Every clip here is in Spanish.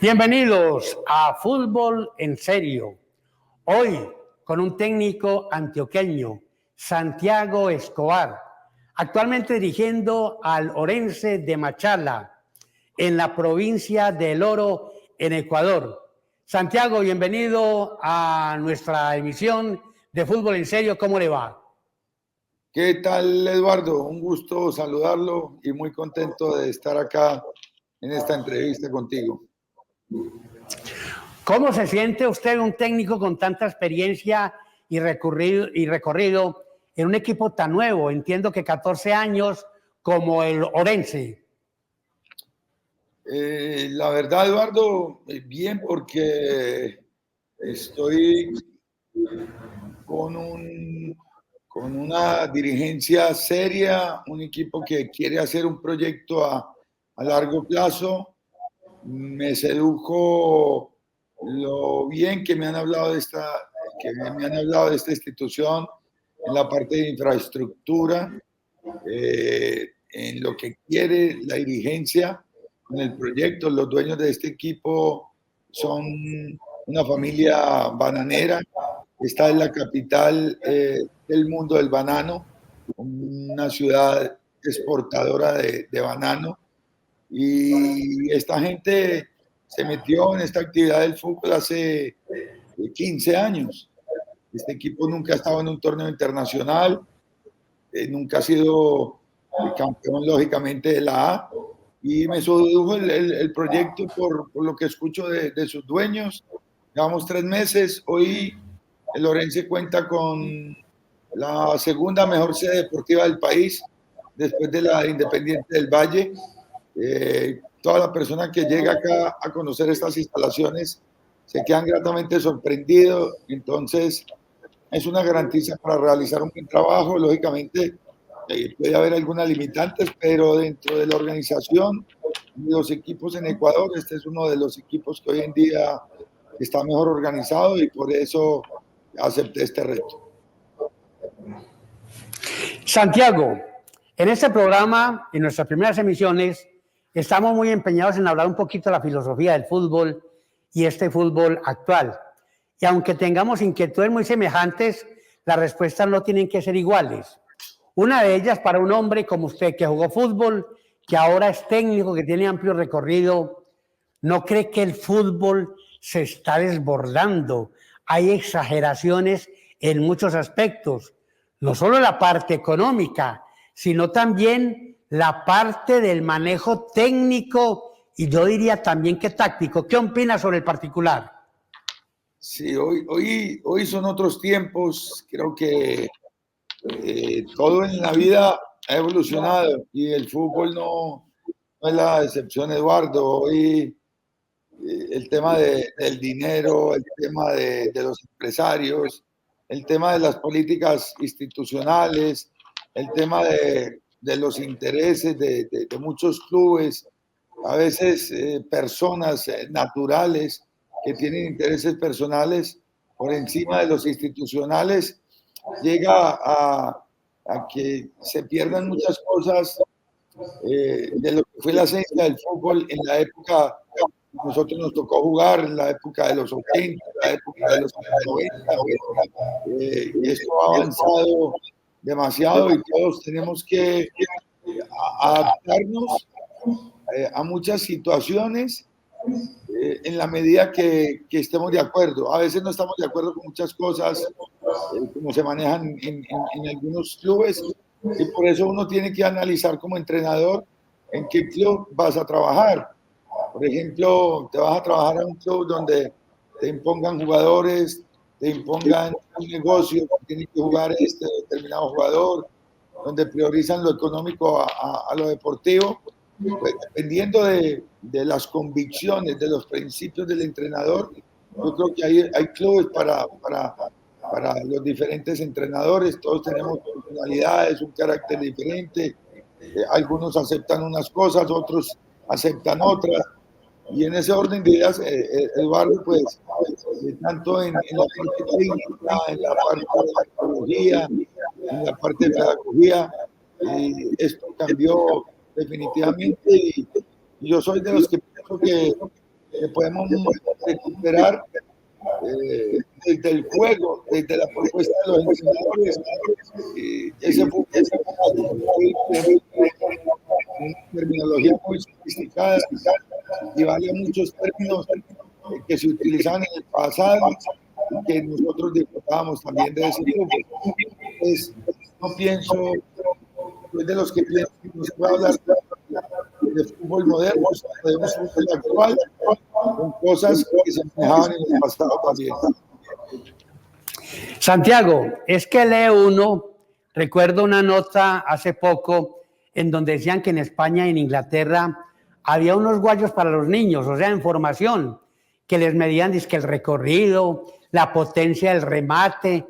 Bienvenidos a Fútbol en Serio. Hoy con un técnico antioqueño, Santiago Escobar, actualmente dirigiendo al Orense de Machala, en la provincia del Oro, en Ecuador. Santiago, bienvenido a nuestra emisión de Fútbol en Serio. ¿Cómo le va? ¿Qué tal, Eduardo? Un gusto saludarlo y muy contento de estar acá en esta entrevista contigo. ¿Cómo se siente usted, un técnico con tanta experiencia y recorrido en un equipo tan nuevo? Entiendo que 14 años como el Orense. La verdad, Eduardo, bien, porque estoy con una dirigencia seria, un equipo que quiere hacer un proyecto a largo plazo. Me sedujo lo bien que me han hablado de esta institución en la parte de infraestructura, en lo que quiere la dirigencia con el proyecto. Los dueños de este equipo son una familia bananera. Esta es la capital del mundo del banano, una ciudad exportadora de banano. Y esta gente se metió en esta actividad del fútbol hace 15 años. Este equipo nunca ha estado en un torneo internacional, nunca ha sido campeón, lógicamente, de la A. Y me sedujo el proyecto por lo que escucho de sus dueños. Llevamos 3 meses. Hoy el Orense cuenta con la segunda mejor sede deportiva del país, después de la Independiente del Valle. Toda la persona que llega acá a conocer estas instalaciones se quedan gratamente sorprendidos. Entonces es una garantía para realizar un buen trabajo. Lógicamente puede haber algunas limitantes, pero dentro de la organización y los equipos en Ecuador, este es uno de los equipos que hoy en día está mejor organizado, y por eso acepté este reto. Santiago, en este programa, en nuestras primeras emisiones, estamos muy empeñados en hablar un poquito de la filosofía del fútbol y este fútbol actual. Y aunque tengamos inquietudes muy semejantes, las respuestas no tienen que ser iguales. Una de ellas para un hombre como usted, que jugó fútbol, que ahora es técnico, que tiene amplio recorrido, ¿no cree que el fútbol se está desbordando? Hay exageraciones en muchos aspectos, no solo la parte económica, sino también la parte del manejo técnico y yo diría también que táctico. ¿Qué opina sobre el particular? Sí, hoy son otros tiempos. Creo que todo en la vida ha evolucionado y el fútbol no es la excepción, Eduardo. Hoy el tema del dinero, el tema de los empresarios, el tema de las políticas institucionales, el tema de los intereses de muchos clubes, a veces personas naturales que tienen intereses personales por encima de los institucionales, llega a que se pierdan muchas cosas de lo que fue la esencia del fútbol en la época. Nosotros nos tocó jugar en la época de los 80, en la época de los 90. Y esto ha avanzado demasiado y todos tenemos que adaptarnos a muchas situaciones en la medida que estemos de acuerdo. A veces no estamos de acuerdo con muchas cosas como se manejan en algunos clubes, y por eso uno tiene que analizar como entrenador en qué club vas a trabajar. Por ejemplo, te vas a trabajar a un club donde te impongan jugadores, te impongan un negocio, tienes que jugar este determinado jugador, donde priorizan lo económico a lo deportivo. Pues, dependiendo de las convicciones, de los principios del entrenador, yo creo que hay clubes para los diferentes entrenadores. Todos tenemos personalidades, un carácter diferente. Algunos aceptan unas cosas, otros aceptan otras. Y en ese orden de ideas, Eduardo, pues, tanto en la parte clínica, en la parte de psicología, en la parte de pedagogía, esto cambió definitivamente. Y yo soy de los que pienso que que podemos recuperar desde el juego, desde la propuesta de los entrenadores, ese fútbol una terminología muy sofisticada y vale muchos términos que se utilizaban en el pasado y que nosotros disfrutábamos también de ese fútbol. Entonces, no pienso, soy de los que pienso que no se puede hablar de fútbol moderno, podemos fútbol actual con cosas que se manejaban en el pasado también. Santiago, es que lee uno, recuerdo una nota hace poco en donde decían que en España y en Inglaterra había unos guayos para los niños, o sea, en formación, que les medían dizque el recorrido, la potencia del remate,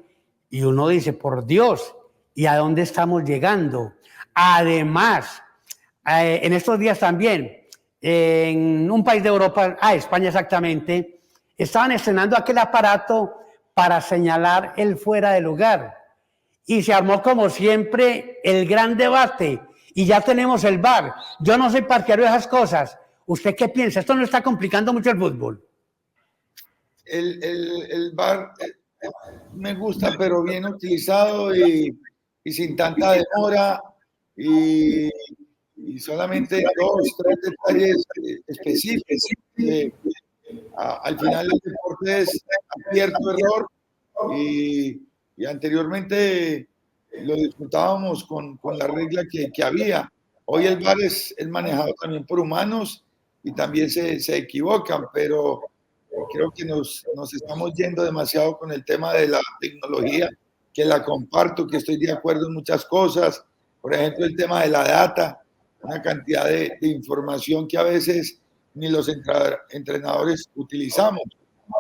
y uno dice, por Dios, ¿y a dónde estamos llegando? Además, en estos días también, en un país de Europa, España exactamente, estaban estrenando aquel aparato para señalar el fuera de lugar. Y se armó como siempre el gran debate y ya tenemos el VAR. Yo no soy partidario de esas cosas. ¿Usted qué piensa? ¿Esto no está complicando mucho el fútbol? El VAR me gusta, pero bien utilizado y sin tanta demora y solamente 2, 3 detalles específicos. Al final el deporte es acierto, error y anteriormente lo disfrutábamos con la regla que había. Hoy el VAR es manejado también por humanos y también se equivocan, pero creo que nos estamos yendo demasiado con el tema de la tecnología, que la comparto, que estoy de acuerdo en muchas cosas. Por ejemplo, el tema de la data, una cantidad de información que a veces ni los entrenadores utilizamos.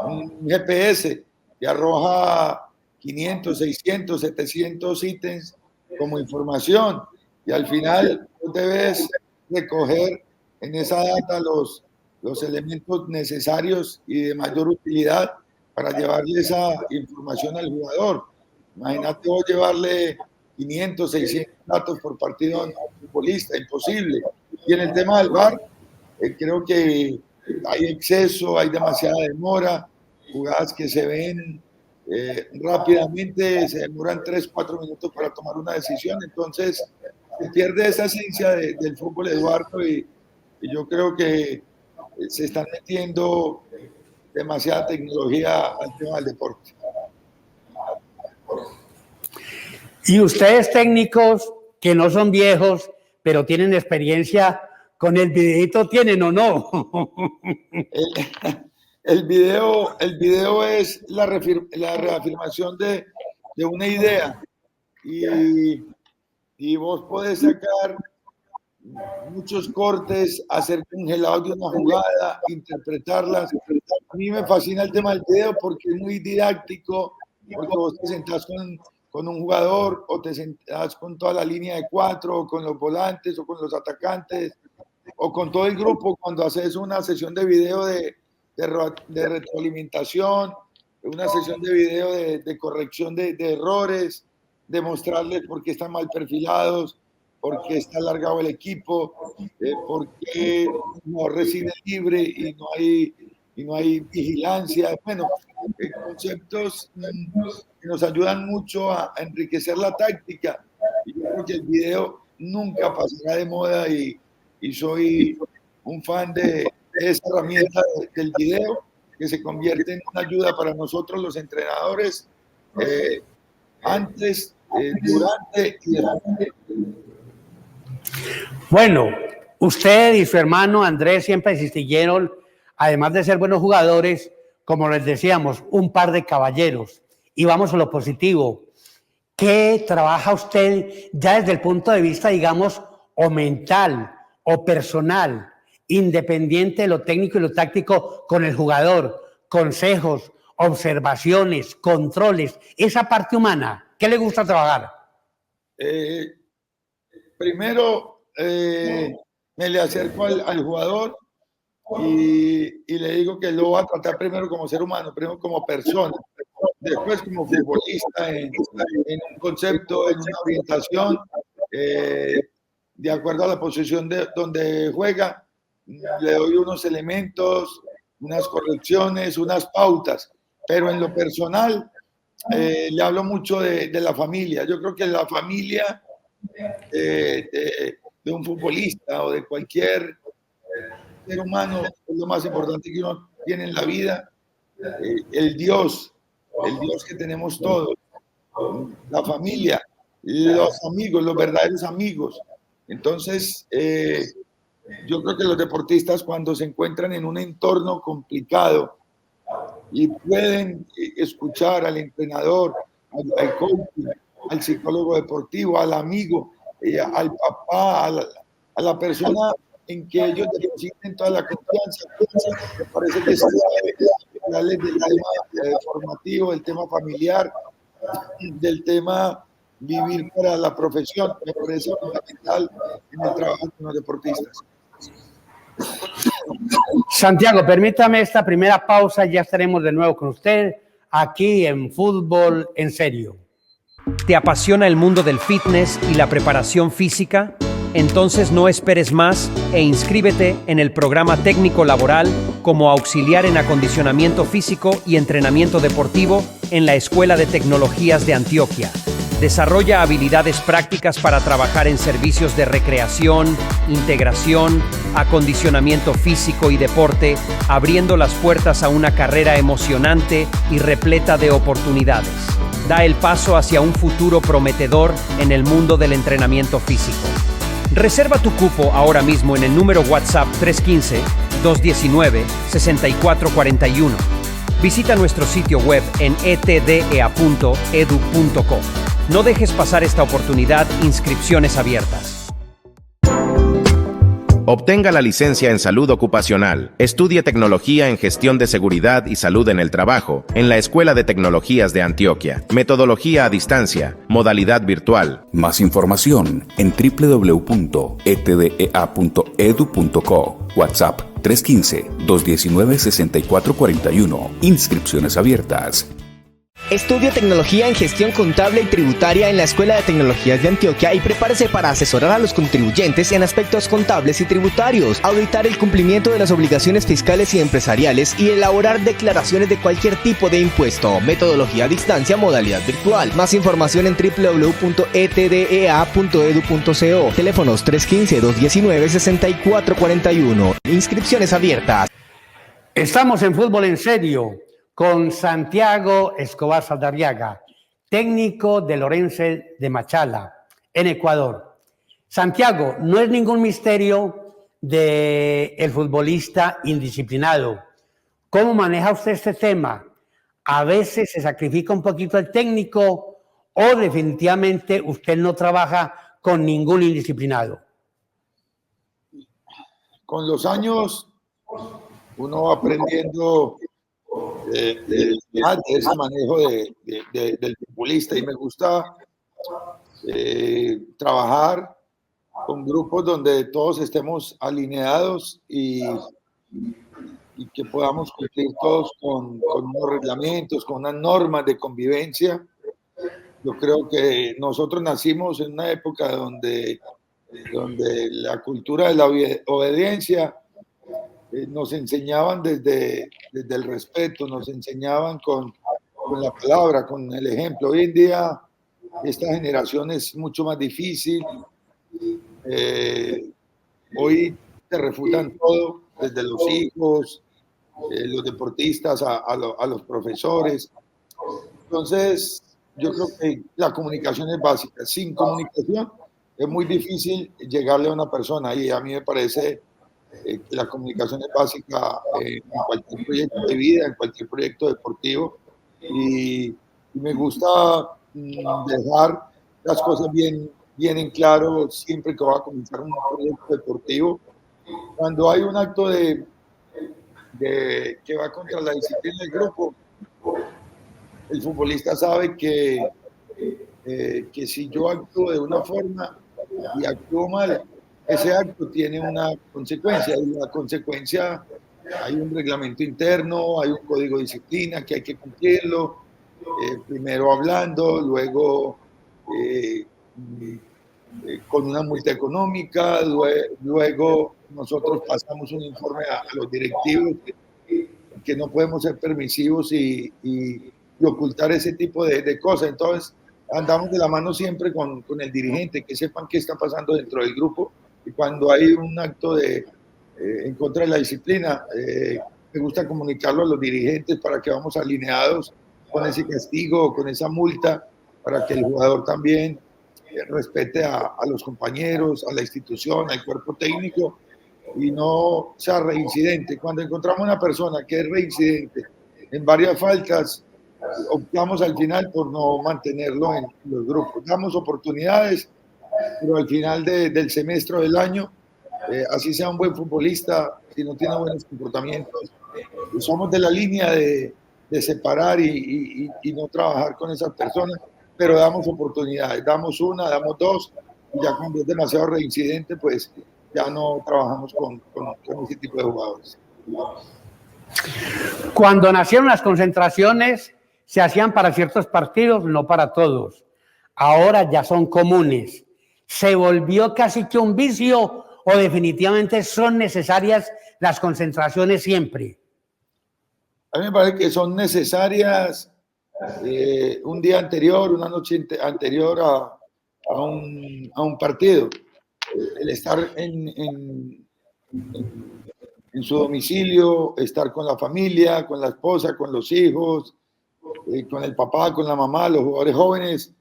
Un GPS que arroja 500, 600, 700 ítems como información y al final tú debes recoger en esa data los elementos necesarios y de mayor utilidad para llevarle esa información al jugador. Imagínate vos llevarle 500, 600 datos por partido a un futbolista, imposible. Y en el tema del VAR, creo que hay exceso, hay demasiada demora, jugadas que se ven rápidamente, se demoran 3, 4 minutos para tomar una decisión, entonces se pierde esa esencia del fútbol, Eduardo, y yo creo que se están metiendo demasiada tecnología al tema del deporte. Y ustedes técnicos que no son viejos, pero tienen experiencia con el videito, ¿tienen o no? El video es la reafirmación de una idea y vos podés sacar muchos cortes, hacer congelados de una jugada, interpretarlas. A mí me fascina el tema del video porque es muy didáctico, porque vos te sentás con un jugador o te sentás con toda la línea de 4 o con los volantes o con los atacantes o con todo el grupo cuando haces una sesión de video de retroalimentación, una sesión de video de corrección de errores, de mostrarles por qué están mal perfilados, por qué está alargado el equipo, por qué no reciben libre y no hay vigilancia. Bueno, conceptos que nos ayudan mucho a enriquecer la táctica. Y yo creo que el video nunca pasará de moda y soy un fan de esa herramienta del video que se convierte en una ayuda para nosotros los entrenadores antes, durante y después. Bueno, usted y su hermano Andrés siempre distinguieron, además de ser buenos jugadores, como les decíamos, un par de caballeros. Y vamos a lo positivo. ¿Qué trabaja usted ya desde el punto de vista, digamos, o mental o personal, independiente de lo técnico y lo táctico, con el jugador? Consejos, observaciones, controles, esa parte humana, ¿qué le gusta trabajar? Primero, me le acerco al jugador y le digo que lo va a tratar primero como ser humano, primero como persona, después como futbolista, en un concepto, en una orientación, de acuerdo a la posición donde juega, le doy unos elementos unas correcciones, unas pautas, pero en lo personal le hablo mucho de la familia. Yo creo que la familia de un futbolista o de cualquier ser humano es lo más importante que uno tiene en la vida. El Dios que tenemos todos, la familia, los amigos, los verdaderos amigos. Entonces, yo creo que los deportistas cuando se encuentran en un entorno complicado y pueden escuchar al entrenador, al coach, al psicólogo deportivo, al amigo, al papá, a la persona en que ellos depositen toda la confianza. Me parece que es hablarles del tema formativo, del tema familiar, del tema vivir para la profesión. Me parece fundamental en el trabajo con los deportistas. Santiago, permítame esta primera pausa, ya estaremos de nuevo con usted aquí en Fútbol en Serio. ¿Te apasiona el mundo del fitness y la preparación física? Entonces no esperes más e inscríbete en el programa técnico laboral como auxiliar en acondicionamiento físico y entrenamiento deportivo en la Escuela de Tecnologías de Antioquia. Desarrolla habilidades prácticas para trabajar en servicios de recreación, integración, acondicionamiento físico y deporte, abriendo las puertas a una carrera emocionante y repleta de oportunidades. Da el paso hacia un futuro prometedor en el mundo del entrenamiento físico. Reserva tu cupo ahora mismo en el número WhatsApp 315-219-6441. Visita nuestro sitio web en etdea.edu.co. No dejes pasar esta oportunidad, inscripciones abiertas. Obtenga la licencia en salud ocupacional. Estudie tecnología en gestión de seguridad y salud en el trabajo en la Escuela de Tecnologías de Antioquia. Metodología a distancia, modalidad virtual. Más información en www.etdea.edu.co. WhatsApp 315-219-6441. Inscripciones abiertas. Estudie tecnología en gestión contable y tributaria en la Escuela de Tecnologías de Antioquia y prepárese para asesorar a los contribuyentes en aspectos contables y tributarios, auditar el cumplimiento de las obligaciones fiscales y empresariales y elaborar declaraciones de cualquier tipo de impuesto. Metodología a distancia, modalidad virtual. Más información en www.etdea.edu.co. Teléfonos 315-219-6441. Inscripciones abiertas. Estamos en Fútbol en Serio con Santiago Escobar Saldarriaga, técnico de Orense de Machala, en Ecuador. Santiago, no es ningún misterio del futbolista indisciplinado. ¿Cómo maneja usted este tema? ¿A veces se sacrifica un poquito el técnico o definitivamente usted no trabaja con ningún indisciplinado? Con los años uno va aprendiendo de ese manejo del futbolista y me gusta trabajar con grupos donde todos estemos alineados y que podamos cumplir todos con unos reglamentos, con unas normas de convivencia. Yo creo que nosotros nacimos en una época donde la cultura de la obediencia nos enseñaban desde el respeto, nos enseñaban con la palabra, con el ejemplo. Hoy en día esta generación es mucho más difícil. Hoy te refutan todo, desde los hijos, los deportistas, a los profesores. Entonces, yo creo que la comunicación es básica. Sin comunicación es muy difícil llegarle a una persona y a mí me parece que la comunicación es básica en cualquier proyecto de vida, en cualquier proyecto deportivo y me gusta dejar las cosas bien en claro siempre que va a comenzar un proyecto deportivo. Cuando hay un acto que va contra la disciplina del grupo, el futbolista sabe que si yo actúo de una forma y actúo mal, ese acto tiene una consecuencia y la consecuencia, hay un reglamento interno, hay un código de disciplina que hay que cumplirlo, primero hablando, luego con una multa económica, luego nosotros pasamos un informe a los directivos que no podemos ser permisivos y ocultar ese tipo de cosas. Entonces, andamos de la mano siempre con el dirigente, que sepan qué está pasando dentro del grupo, y cuando hay un acto en contra de la disciplina, me gusta comunicarlo a los dirigentes para que vamos alineados con ese castigo, con esa multa, para que el jugador también respete a los compañeros, a la institución, al cuerpo técnico, y no sea reincidente. Cuando encontramos una persona que es reincidente en varias faltas, optamos al final por no mantenerlo en los grupos. Damos oportunidades, pero al final del semestre o del año, así sea un buen futbolista, si no tiene buenos comportamientos, somos de la línea de separar y no trabajar con esas personas, pero damos oportunidades, damos una, damos dos, y ya cuando es demasiado reincidente, pues ya no trabajamos con ese tipo de jugadores. Cuando nacieron las concentraciones, se hacían para ciertos partidos, no para todos. Ahora ya son comunes. ¿Se volvió casi que un vicio o definitivamente son necesarias las concentraciones siempre? A mí me parece que son necesarias un día anterior, una noche anterior a un partido. El estar en su domicilio, estar con la familia, con la esposa, con los hijos, con el papá, con la mamá, los jugadores jóvenes,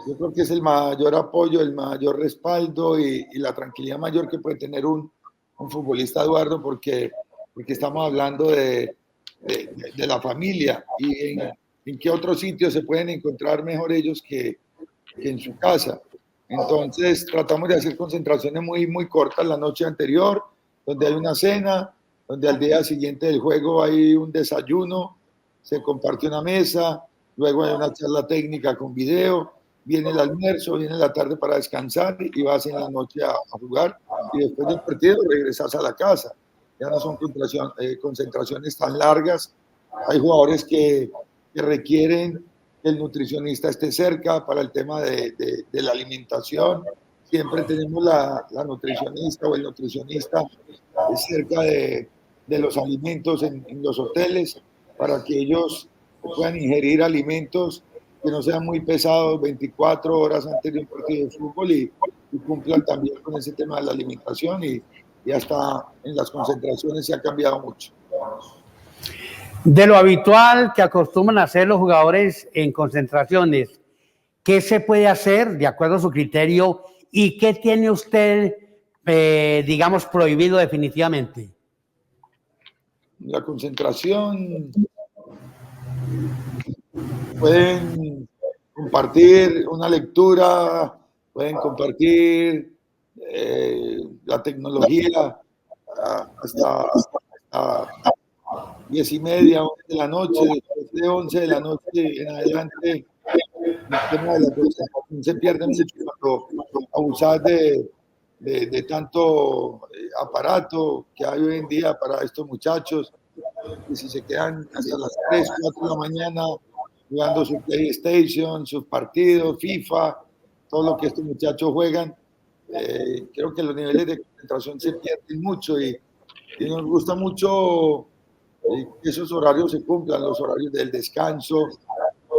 yo creo que es el mayor apoyo, el mayor respaldo y la tranquilidad mayor que puede tener un futbolista, Eduardo, porque estamos hablando de la familia, y en qué otros sitios se pueden encontrar mejor ellos que en su casa. Entonces tratamos de hacer concentraciones muy, muy cortas la noche anterior, donde hay una cena, donde al día siguiente del juego hay un desayuno, se comparte una mesa, luego hay una charla técnica con video, viene el almuerzo, viene la tarde para descansar y vas en la noche a jugar, y después del partido regresas a la casa. Ya no son concentraciones tan largas. Hay jugadores que requieren que el nutricionista esté cerca para el tema de la alimentación. Siempre tenemos la nutricionista o el nutricionista cerca de los alimentos en los hoteles, para que ellos puedan ingerir alimentos que no sean muy pesados 24 horas antes de un partido de fútbol, y cumplan también con ese tema de la alimentación, y hasta en las concentraciones se ha cambiado mucho. De lo habitual que acostumbran a hacer los jugadores en concentraciones, ¿qué se puede hacer de acuerdo a su criterio y qué tiene usted, digamos, prohibido definitivamente? La concentración, pueden compartir una lectura, pueden compartir la tecnología hasta 10:30, 11 de la noche. Después de 11 de la noche en adelante, el tema de la concentración se pierde mucho cuando abusas de tanto aparato que hay hoy en día para estos muchachos, y si se quedan hasta las 3, 4 de la mañana jugando su PlayStation, sus partidos, FIFA, todo lo que estos muchachos juegan, creo que los niveles de concentración se pierden mucho, y nos gusta mucho que esos horarios se cumplan, los horarios del descanso,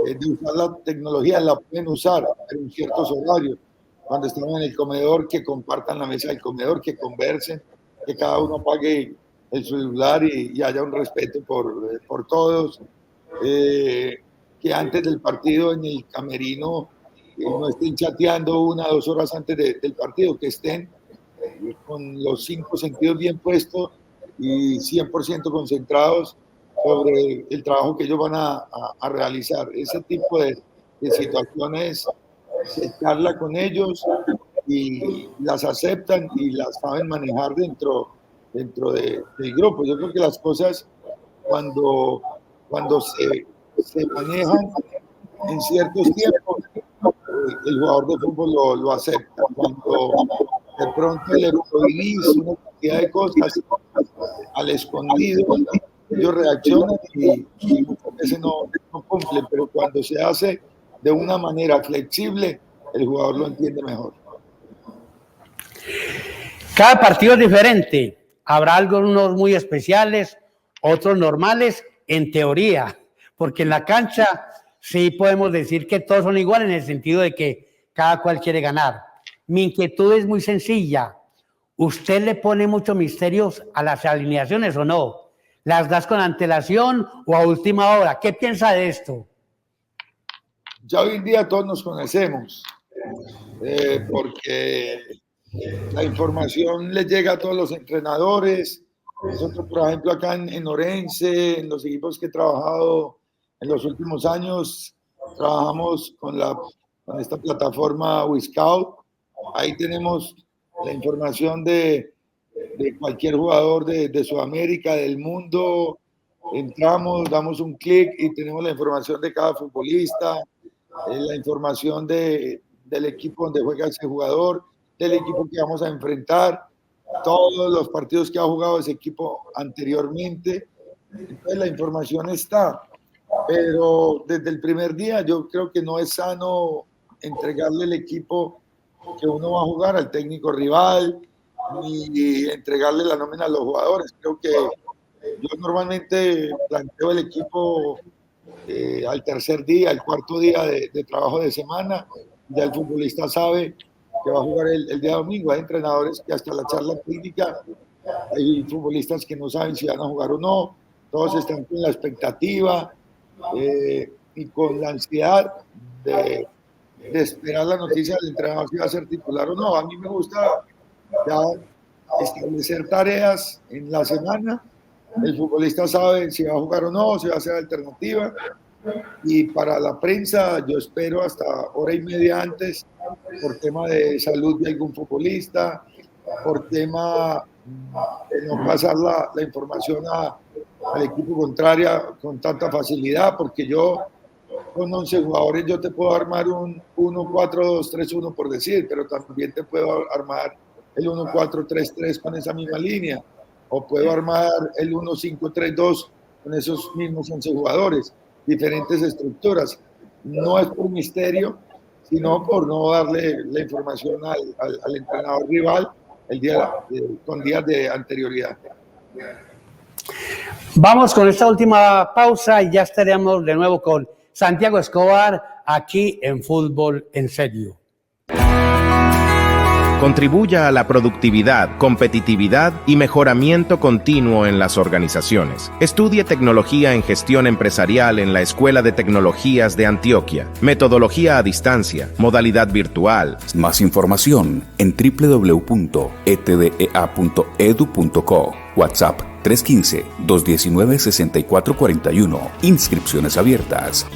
de usar la tecnología, la pueden usar en ciertos horarios. Cuando estamos en el comedor, que compartan la mesa del comedor, que conversen, que cada uno apague el celular y haya un respeto por todos. Que antes del partido en el camerino no estén chateando 1 o 2 horas antes del partido, que estén con los 5 sentidos bien puestos y 100% concentrados sobre el trabajo que ellos van a realizar. Ese tipo de situaciones se charla con ellos y las aceptan y las saben manejar dentro del grupo. Yo creo que las cosas cuando se manejan en ciertos tiempos, el jugador de fútbol lo acepta. Cuando de pronto le prohibís una cantidad de cosas al escondido, ellos reaccionan y muchas veces no cumplen, pero cuando se hace de una manera flexible, el jugador lo entiende mejor. Cada partido es diferente. Habrá algunos muy especiales, otros normales en teoría, porque en la cancha sí podemos decir que todos son iguales en el sentido de que cada cual quiere ganar. Mi inquietud es muy sencilla. ¿Usted le pone muchos misterios a las alineaciones o no? ¿Las das con antelación o a última hora? ¿Qué piensa de esto? Ya hoy en día todos nos conocemos, porque la información le llega a todos los entrenadores. Nosotros, por ejemplo, acá en Orense, en los equipos que he trabajado en los últimos años, trabajamos con esta plataforma Wiscout. Ahí tenemos la información de cualquier jugador de Sudamérica, del mundo. Entramos, damos un clic y tenemos la información de cada futbolista, la información del equipo donde juega ese jugador, del equipo que vamos a enfrentar, todos los partidos que ha jugado ese equipo anteriormente. Entonces la información está, pero desde el primer día yo creo que no es sano entregarle el equipo que uno va a jugar al técnico rival ni entregarle la nómina a los jugadores. Creo que yo normalmente planteo el equipo al tercer día, al cuarto día de trabajo de semana. Ya el futbolista sabe que va a jugar el día domingo. Hay entrenadores que hasta la charla clínica, hay futbolistas que no saben si van a jugar o no. Todos están con la expectativa y con la ansiedad de esperar la noticia del entrenador si va a ser titular o no. A mí me gusta ya establecer tareas en la semana. El futbolista sabe si va a jugar o no, si va a ser alternativa. Y para la prensa yo espero hasta hora y media antes, por tema de salud de algún futbolista, por tema de no pasar la información al equipo contrario con tanta facilidad, porque yo con 11 jugadores yo te puedo armar un 1-4-2-3-1 por decir, pero también te puedo armar el 1-4-3-3 con esa misma línea, o puedo armar el 1-5-3-2 con esos mismos 11 jugadores, diferentes estructuras. No es por misterio, sino por no darle la información al entrenador rival con días de anterioridad. Vamos con esta última pausa y ya estaremos de nuevo con Santiago Escobar aquí en Fútbol en Serio. Contribuya a la productividad, competitividad y mejoramiento continuo en las organizaciones. Estudie tecnología en gestión empresarial en la Escuela de Tecnologías de Antioquia. Metodología a distancia, modalidad virtual. Más información en www.etdea.edu.co. WhatsApp 315-219-6441. Inscripciones abiertas.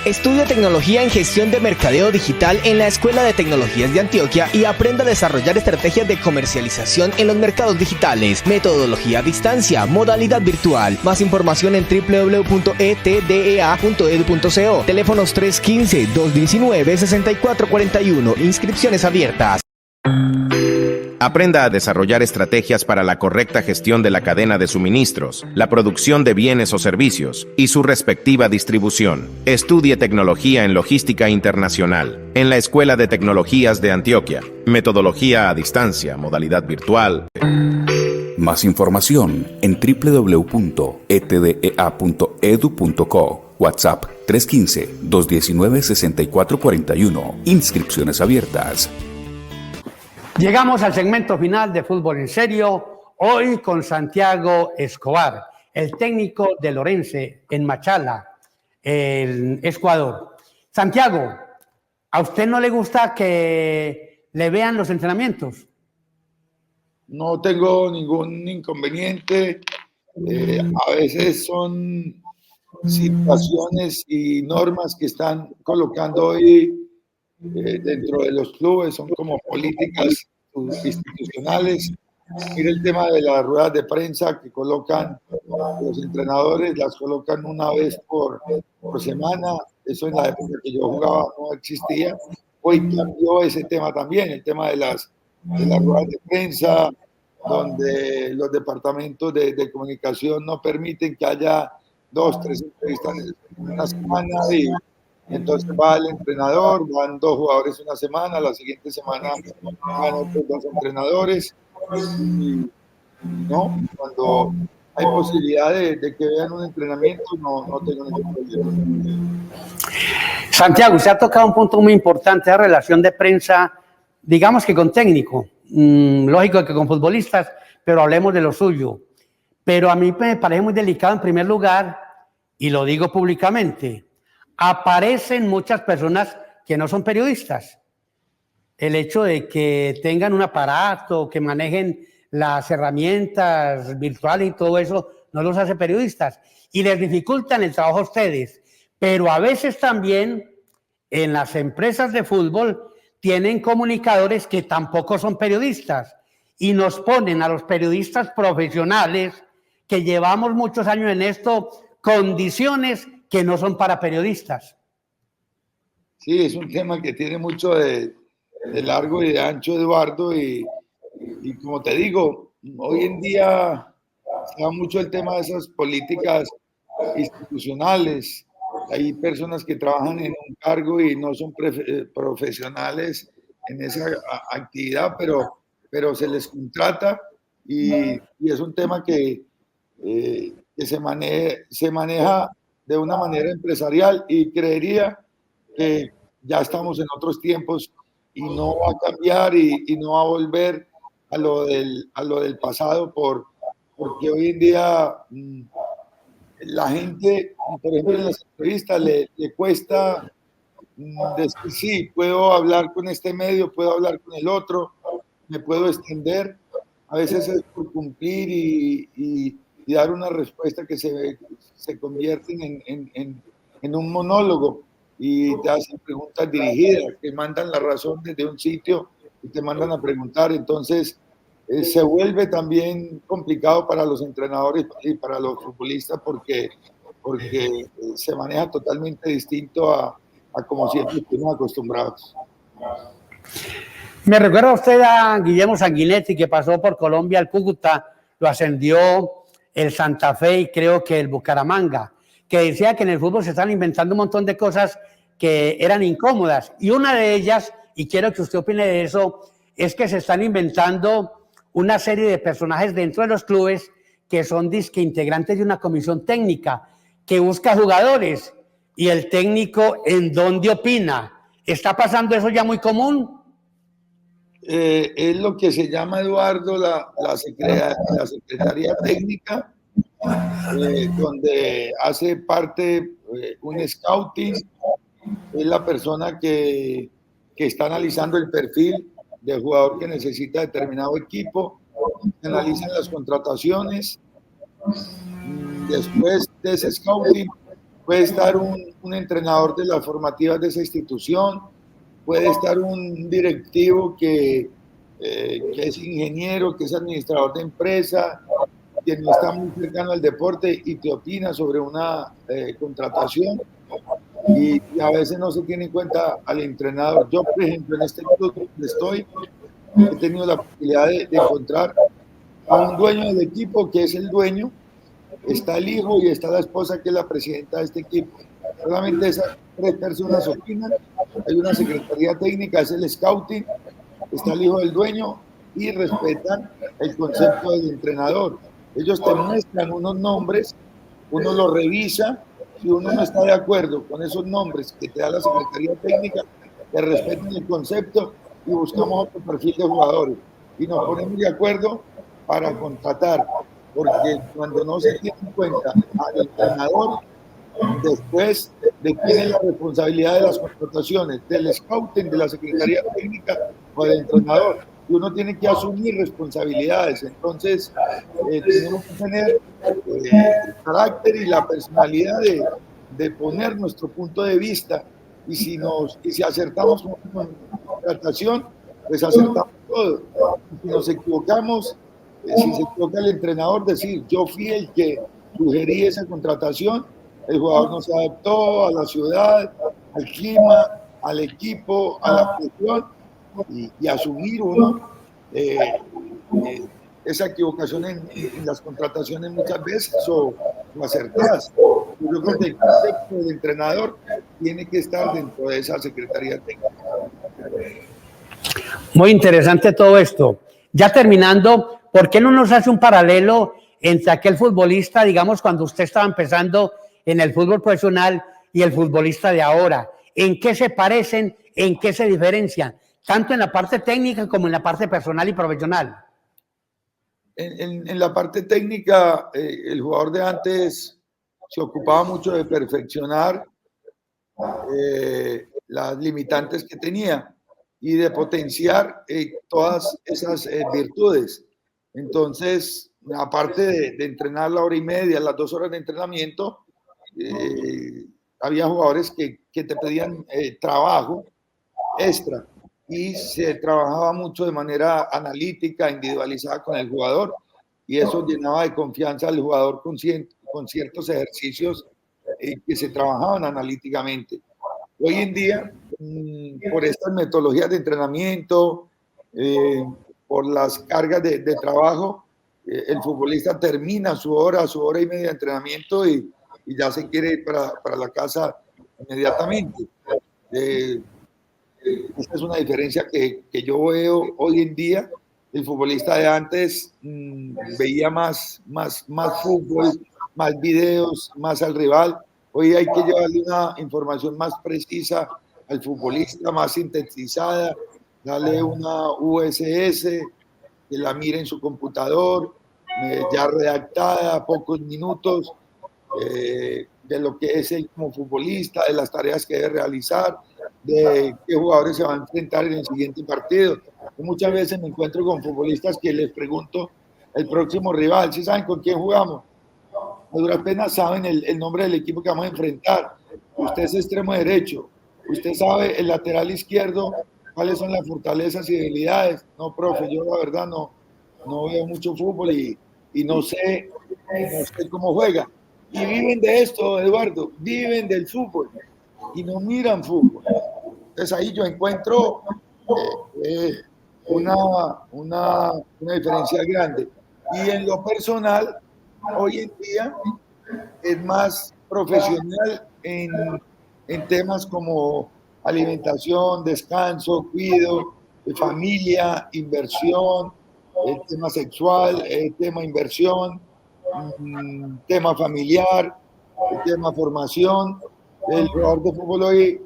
Estudia tecnología en gestión de mercadeo digital en la Escuela de Tecnologías de Antioquia y aprenda a desarrollar estrategias de comercialización en los mercados digitales. Metodología a distancia, modalidad virtual. Más información en www.etdea.edu.co. Teléfonos 315-219-6441. Inscripciones abiertas. Aprenda a desarrollar estrategias para la correcta gestión de la cadena de suministros, la producción de bienes o servicios y su respectiva distribución. Estudie tecnología en logística internacional en la Escuela de Tecnologías de Antioquia. Metodología a distancia, modalidad virtual. Más información en www.etdea.edu.co. WhatsApp 315-219-6441. Inscripciones abiertas. Llegamos al segmento final de Fútbol en Serio, hoy con Santiago Escobar, el técnico de Orense en Machala, en Ecuador. Santiago, ¿a usted no le gusta que le vean los entrenamientos? No tengo ningún inconveniente. A veces son situaciones y normas que están colocando hoy dentro de los clubes, son como políticas institucionales. Mira el tema de las ruedas de prensa que colocan los entrenadores, las colocan una vez por semana. Eso en la época que yo jugaba no existía. Hoy cambió ese tema también, el tema de las ruedas de prensa, donde los departamentos de comunicación no permiten que haya 2, 3 entrevistas en una semana, y entonces va el entrenador, van 2 jugadores una semana, la siguiente semana van otros 2 entrenadores. Y no, cuando hay posibilidad de que vean un entrenamiento, no tengo ningún problema. Santiago, usted ha tocado un punto muy importante, la relación de prensa, digamos que con técnico, lógico que con futbolistas, pero hablemos de lo suyo. Pero a mí me parece muy delicado en primer lugar, y lo digo públicamente, aparecen muchas personas que no son periodistas. El hecho de que tengan un aparato, que manejen las herramientas virtuales y todo eso, no los hace periodistas y les dificultan el trabajo a ustedes. Pero a veces también en las empresas de fútbol tienen comunicadores que tampoco son periodistas y nos ponen a los periodistas profesionales que llevamos muchos años en esto, condiciones que no son para periodistas. Sí, es un tema que tiene mucho de largo y de ancho, Eduardo, y como te digo, hoy en día se da mucho el tema de esas políticas institucionales. Hay personas que trabajan en un cargo y no son profesionales en esa actividad, pero se les contrata y es un tema que se maneja de una manera empresarial y creería que ya estamos en otros tiempos y no va a cambiar y no va a volver a lo del pasado porque hoy en día la gente, por ejemplo, en las entrevistas le cuesta decir, sí, puedo hablar con este medio, puedo hablar con el otro, me puedo extender. A veces es por cumplir y dar una respuesta que se convierte en un monólogo y te hacen preguntas dirigidas, que mandan la razón desde un sitio y te mandan a preguntar. Entonces, se vuelve también complicado para los entrenadores y para los futbolistas porque se maneja totalmente distinto a como siempre estuvimos acostumbrados. Me recuerda usted a Guillermo Sanguinetti, que pasó por Colombia al Cúcuta, lo ascendió el Santa Fe y creo que el Bucaramanga, que decía que en el fútbol se están inventando un montón de cosas que eran incómodas. Y una de ellas, y quiero que usted opine de eso, es que se están inventando una serie de personajes dentro de los clubes que son disque integrantes de una comisión técnica que busca jugadores y el técnico en dónde opina. ¿Está pasando eso ya muy común? Es lo que se llama, Eduardo, la Secretaría Técnica, donde hace parte un scouting, es la persona que está analizando el perfil del jugador que necesita determinado equipo, se analizan las contrataciones, después de ese scouting puede estar un entrenador de las formativas de esa institución, puede estar un directivo que es ingeniero, que es administrador de empresa, que no está muy cercano al deporte y que opina sobre una contratación y a veces no se tiene en cuenta al entrenador. Yo, por ejemplo, en este club donde estoy, he tenido la posibilidad de encontrar a un dueño del equipo que es el dueño, está el hijo y está la esposa que es la presidenta de este equipo. Solamente esas tres personas opinan. Hay una secretaría técnica, es el scouting, está el hijo del dueño y respetan el concepto del entrenador. Ellos te muestran unos nombres, uno los revisa, si uno no está de acuerdo con esos nombres que te da la secretaría técnica, te respetan el concepto y buscamos otro perfil de jugadores y nos ponemos de acuerdo para contratar, porque cuando no se tiene en cuenta al entrenador, después de quién es la responsabilidad de las contrataciones, del scouting, de la secretaría técnica o del entrenador, y uno tiene que asumir responsabilidades. Entonces tenemos que tener el carácter y la personalidad de poner nuestro punto de vista, y si acertamos con una contratación, pues acertamos todo. Y si nos equivocamos, si se equivoca el entrenador, decir yo fui el que sugerí esa contratación, el jugador no se adaptó a la ciudad, al clima, al equipo, a la presión, y asumir uno esa equivocación en las contrataciones muchas veces o acertadas. Yo creo que el concepto del entrenador tiene que estar dentro de esa secretaría técnica. Muy interesante todo esto. Ya terminando, ¿por qué no nos hace un paralelo entre aquel futbolista, digamos, cuando usted estaba empezando en el fútbol profesional y el futbolista de ahora? ¿En qué se parecen? ¿En qué se diferencian? Tanto en la parte técnica como en la parte personal y profesional. En la parte técnica, el jugador de antes se ocupaba mucho de perfeccionar las limitantes que tenía y de potenciar todas esas virtudes. Entonces, aparte de entrenar la hora y media, las 2 horas de entrenamiento, había jugadores que te pedían trabajo extra y se trabajaba mucho de manera analítica, individualizada con el jugador, y eso llenaba de confianza al jugador con ciertos ejercicios que se trabajaban analíticamente. Hoy en día, por estas metodologías de entrenamiento, por las cargas de trabajo, el futbolista termina su hora y media de entrenamiento y ya se quiere ir para la casa inmediatamente. Esta es una diferencia que yo veo hoy en día. El futbolista de antes veía más fútbol, más videos, más al rival. Hoy hay que llevarle una información más precisa al futbolista, más sintetizada, darle una USS, que la mire en su computador, ya redactada, pocos minutos, de lo que es él como futbolista, de las tareas que debe realizar, de qué jugadores se van a enfrentar en el siguiente partido. Yo muchas veces me encuentro con futbolistas que les pregunto el próximo rival, ¿sí saben con quién jugamos? A duras penas saben el nombre del equipo que vamos a enfrentar. Usted es extremo derecho, usted sabe el lateral izquierdo, cuáles son las fortalezas y debilidades. No, profe, yo la verdad no veo mucho fútbol y no sé cómo juega. Y viven de esto, Eduardo, viven del fútbol y no miran fútbol. Entonces ahí yo encuentro una diferencia grande. Y en lo personal, hoy en día es más profesional en temas como alimentación, descanso, cuidado, familia, inversión, el tema sexual, el tema inversión, tema familiar, el tema formación. El jugador de fútbol hoy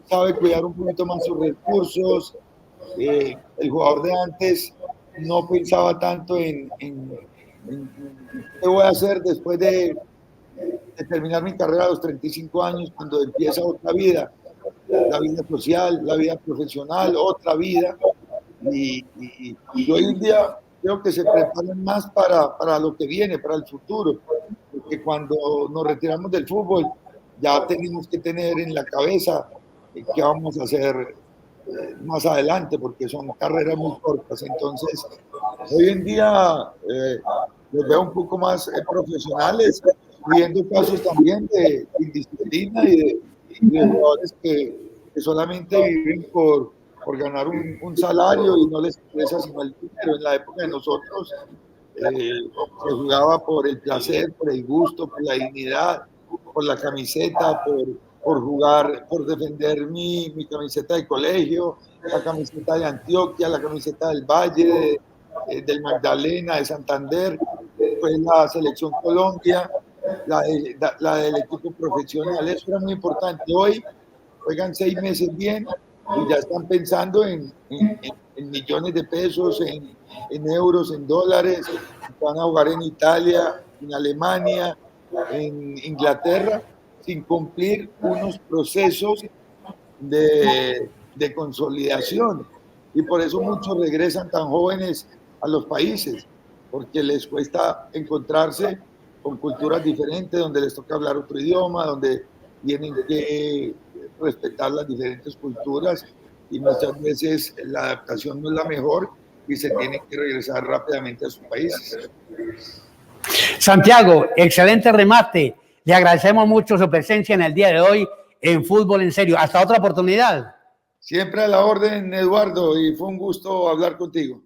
sabe cuidar un poquito más sus recursos. El jugador de antes no pensaba tanto en qué voy a hacer después de terminar mi carrera a los 35 años, cuando empieza otra vida, la vida social, la vida profesional, otra vida. Y hoy en día creo que se preparan más para lo que viene, para el futuro, porque cuando nos retiramos del fútbol ya tenemos que tener en la cabeza qué vamos a hacer más adelante, porque son carreras muy cortas. Entonces, hoy en día los veo un poco más profesionales, viendo casos también de indisciplina y de jugadores que solamente viven por ganar un salario y no les interesa sino el dinero. En la época de nosotros se jugaba por el placer, por el gusto, por la dignidad, por la camiseta, por jugar, por defender mi camiseta de colegio, la camiseta de Antioquia, la camiseta del Valle, del Magdalena, de Santander, pues la selección Colombia, la del equipo profesional. Eso era muy importante. Hoy juegan 6 meses bien y ya están pensando en millones de pesos, en euros, en dólares. Van a jugar en Italia, en Alemania, en Inglaterra, sin cumplir unos procesos de consolidación. Y por eso muchos regresan tan jóvenes a los países, porque les cuesta encontrarse con culturas diferentes, donde les toca hablar otro idioma, donde tienen que respetar las diferentes culturas y muchas veces la adaptación no es la mejor y se tienen que regresar rápidamente a sus países. Santiago, excelente remate. Le agradecemos mucho su presencia en el día de hoy en Fútbol en Serio. Hasta otra oportunidad. Siempre a la orden, Eduardo, y fue un gusto hablar contigo.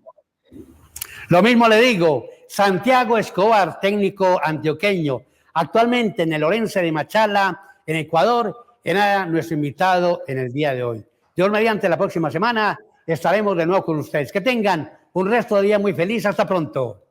Lo mismo le digo, Santiago Escobar, técnico antioqueño, actualmente en el Orense de Machala, en Ecuador, era nuestro invitado en el día de hoy. Dios mediante, la próxima semana estaremos de nuevo con ustedes. Que tengan un resto de día muy feliz. Hasta pronto.